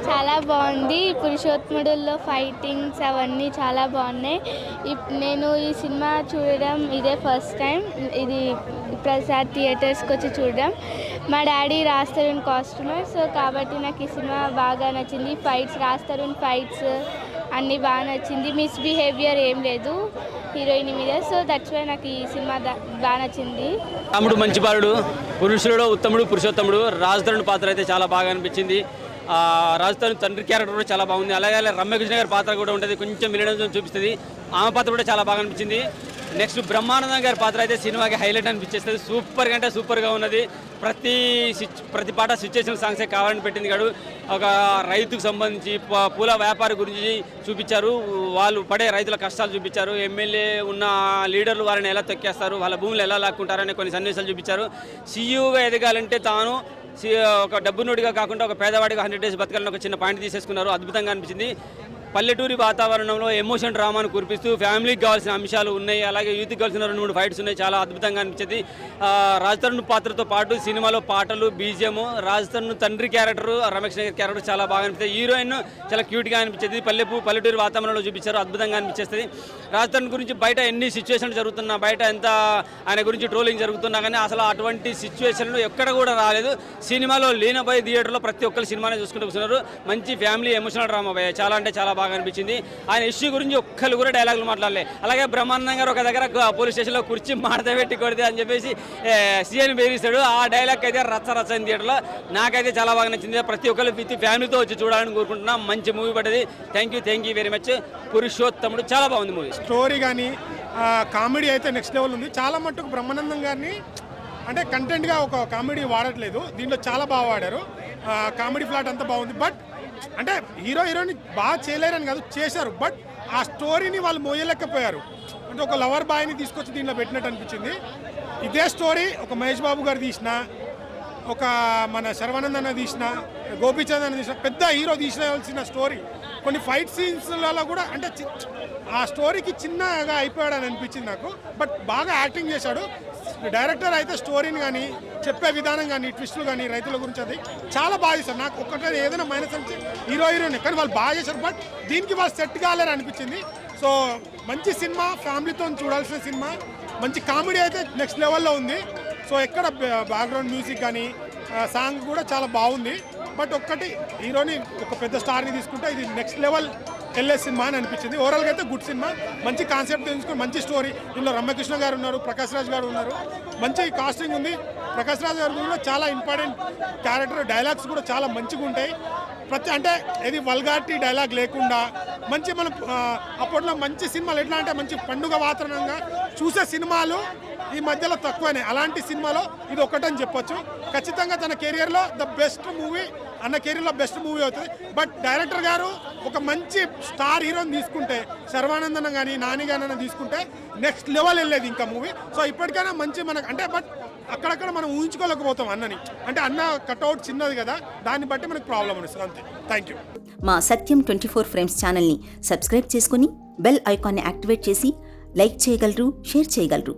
చాలా బాగుంది. పురుషోత్తముడులో ఫైటింగ్స్ అవన్నీ చాలా బాగున్నాయి. నేను ఈ సినిమా చూడడం ఇదే ఫస్ట్ టైం. ఇది ప్రసాద్ థియేటర్స్కి వచ్చి చూడడం. మా daddy Raj Tarun costumer, so కాబట్టి నాకు ఈ సినిమా బాగా నచ్చింది. రాజ్ తరుణ్ ఫైట్స్ అన్నీ బాగా నచ్చింది. మిస్బిహేవియర్ ఏం లేదు హీరోయిన్ మీద, సో దట్స్ వై నాకు ఈ సినిమా బాగా నచ్చింది. రాముడు మంచి బాలుడు, పురుషుడు ఉత్తముడు, పురుషోత్తముడు. రాజ్ తరుణ్ పాత్ర అయితే చాలా బాగా అనిపించింది. రాజ్ తరుణ్ తండ్రి క్యారెక్టర్ కూడా చాలా బాగుంది. అలాగే రమ్యకృష్ణ గారి పాత్ర కూడా ఉంటుంది, కొంచెం విలనిజం చూపిస్తుంది. ఆమె పాత్ర కూడా చాలా బాగా అనిపించింది. నెక్స్ట్ బ్రహ్మానందం గారి పాత్ర అయితే సినిమాకి హైలైట్ అనిపించేస్తుంది. సూపర్గా అంటే సూపర్గా ఉన్నది. ప్రతి పాట సిచ్యువేషన్ సాంగ్సే కావాలని పెట్టింది కాదు. ఒక రైతుకు సంబంధించి పూల వ్యాపారి గురించి చూపించారు. వాళ్ళు పడే రైతుల కష్టాలు చూపించారు. ఎమ్మెల్యే ఉన్న లీడర్లు వారిని ఎలా తొక్కేస్తారు, వాళ్ళ భూములు ఎలా లాక్కుంటారనే కొన్ని సన్నివేశాలు చూపించారు. సీఈఓగా ఎదగాలంటే తాను ఒక డబ్బు నోడిగా కాకుండా ఒక పేదవాడిగా 100 days బతకాలని ఒక చిన్న పాయింట్ తీసేసుకున్నారు. అద్భుతంగా అనిపించింది. పల్లెటూరి వాతావరణంలో ఎమోషన్ డ్రామాను కురిపిస్తూ ఫ్యామిలీకి కావాల్సిన అంశాలు ఉన్నాయి. అలాగే యూత్కి కావాల్సిన 2-3 ఫైట్స్ ఉన్నాయి. చాలా అద్భుతంగా అనిపించింది. రాజ్ తరుణ్ పాత్రతో పాటు సినిమాలో పాటలు, బీజిఎం, రాజ్ తరుణ్ తండ్రి క్యారెక్టర్, రమేష్ నగర్ క్యారెక్టర్ చాలా బాగా అనిపిస్తుంది. హీరోయిన్ చాలా క్యూట్గా అనిపించింది. పల్లెటూరి వాతావరణంలో చూపించారు. అద్భుతంగా అనిపించేస్తుంది. రాజ్ తరుణ్ గురించి బయట ఎన్ని సిచ్యువేషన్లు జరుగుతున్నా, బయట ఎంత ఆయన గురించి ట్రోలింగ్ జరుగుతున్నా కానీ అసలు అటువంటి సిచ్యువేషన్లు ఎక్కడ కూడా రాలేదు. సినిమాలో లీనబోయి థియేటర్లో ప్రతి ఒక్కరు సినిమానే చూసుకుంటూ కూర్చున్నారు. మంచి ఫ్యామిలీ ఎమోషనల్ డ్రామా పోయాయి. చాలా అంటే చాలా బాగా అనిపించింది. ఆయన ఇష్యూ గురించి ఒక్కరు కూడా డైలాగులు మాట్లాడలే. అలాగే బ్రహ్మానందం గారు ఒక దగ్గర పోలీస్ స్టేషన్లో కుర్చీ మాడత పెట్టి కొడితే అని చెప్పేసి సీఎన్ బెదిరిస్తాడు. ఆ డైలాగ్ అయితే రచ్చ థియేటర్లో నాకైతే చాలా బాగా నచ్చింది. ప్రతి ఒక్కరు విత్ ఫ్యామిలీతో వచ్చి చూడాలని కోరుకుంటున్నాం. మంచి మూవీ పడ్డది. Thank you very much. పురుషోత్తముడు చాలా బాగుంది మూవీ. స్టోరీ కానీ కామెడీ అయితే నెక్స్ట్ లెవెల్ ఉంది. చాలా మట్టుకు బ్రహ్మానందం గారిని అంటే కంటెంట్గా ఒక కామెడీ వాడట్లేదు. దీంట్లో చాలా బాగా వాడారు. కామెడీ ఫ్లాట్ అంతా బాగుంది. బట్ అంటే హీరోయిన్ బాగా చేయలేరని కాదు, చేశారు. బట్ ఆ స్టోరీని వాళ్ళు మోయలేకపోయారు. అంటే ఒక లవర్ బాయ్ని తీసుకొచ్చి దీంట్లో పెట్టినట్టు అనిపించింది. ఇదే స్టోరీ ఒక మహేష్ బాబు గారు తీసిన, ఒక మన శర్వానంద్ అన్న తీసిన, గోపీచంద్ అన్న తీసిన, పెద్ద హీరో తీసిన స్టోరీ. కొన్ని ఫైట్ సీన్స్లలో కూడా అంటే ఆ స్టోరీకి చిన్నగా అయిపోయాడని అనిపించింది నాకు. బట్ బాగా యాక్టింగ్ చేశాడు. డైరెక్టర్ అయితే స్టోరీని కానీ చెప్పే విధానం కానీ ట్విస్టులు కానీ రైతుల గురించి అది చాలా బాగా చేశారు. నాకు ఒక్కటే ఏదైనా మైనస్ అంటే హీరోయిన్ కానీ వాళ్ళు బాగా చేశారు. బట్ దీనికి వాళ్ళు సెట్ కాలేరు అనిపించింది. సో మంచి సినిమా, ఫ్యామిలీతో చూడాల్సిన సినిమా. మంచి కామెడీ అయితే నెక్స్ట్ లెవెల్లో ఉంది. సో ఎక్కడ బ్యాక్గ్రౌండ్ మ్యూజిక్ కానీ సాంగ్ కూడా చాలా బాగుంది. బట్ ఒక్కటి హీరోని ఒక పెద్ద స్టార్ని తీసుకుంటే ఇది నెక్స్ట్ లెవెల్ వెళ్ళే సినిమా అని అనిపించింది. ఓవరాల్గా అయితే గుడ్ సినిమా. మంచి కాన్సెప్ట్ తీసుకుని మంచి స్టోరీ. దీనిలో రమ్యకృష్ణ గారు ఉన్నారు, ప్రకాష్ రాజ్ గారు ఉన్నారు. మంచి కాస్టింగ్ ఉంది. ప్రకాష్ రాజ్ గారు కూడా చాలా ఇంపార్టెంట్ క్యారెక్టర్. డైలాగ్స్ కూడా చాలా మంచిగా ఉంటాయి. అంటే ఇది వల్గారిటీ డైలాగ్ లేకుండా మంచి మనం అప్పట్లో మంచి సినిమాలు ఎట్లా అంటే మంచి పండుగ వాతావరణంగా చూసే సినిమాలు ఈ మధ్యలో తక్కువనే. అలాంటి సినిమాలో ఇది ఒకటని చెప్పొచ్చు. ఖచ్చితంగా తన కెరియర్లో బెస్ట్ మూవీ అవుతుంది. బట్ డైరెక్టర్ గారు ఒక మంచి స్టార్ హీరోని తీసుకుంటే, శర్వానందన్ కానీ నాని గానైనా తీసుకుంటే నెక్స్ట్ లెవెల్ వెళ్ళేది ఇంకా మూవీ. సో ఇప్పటికైనా మంచి మనకు అంటే బట్ అక్కడక్కడ మనం ఊహించుకోలేకపోతాం అన్నని. అంటే అన్న కట్అవుట్ చిన్నది కదా, దాన్ని బట్టి మనకు ప్రాబ్లం వస్తుంది అంతే. Thank you. మా సత్యం 24 ఫ్రేమ్స్ ఛానల్ని సబ్స్క్రైబ్ చేసుకుని బెల్ ఐకాన్ని యాక్టివేట్ చేసి లైక్ చేయగలరు, షేర్ చేయగలరు.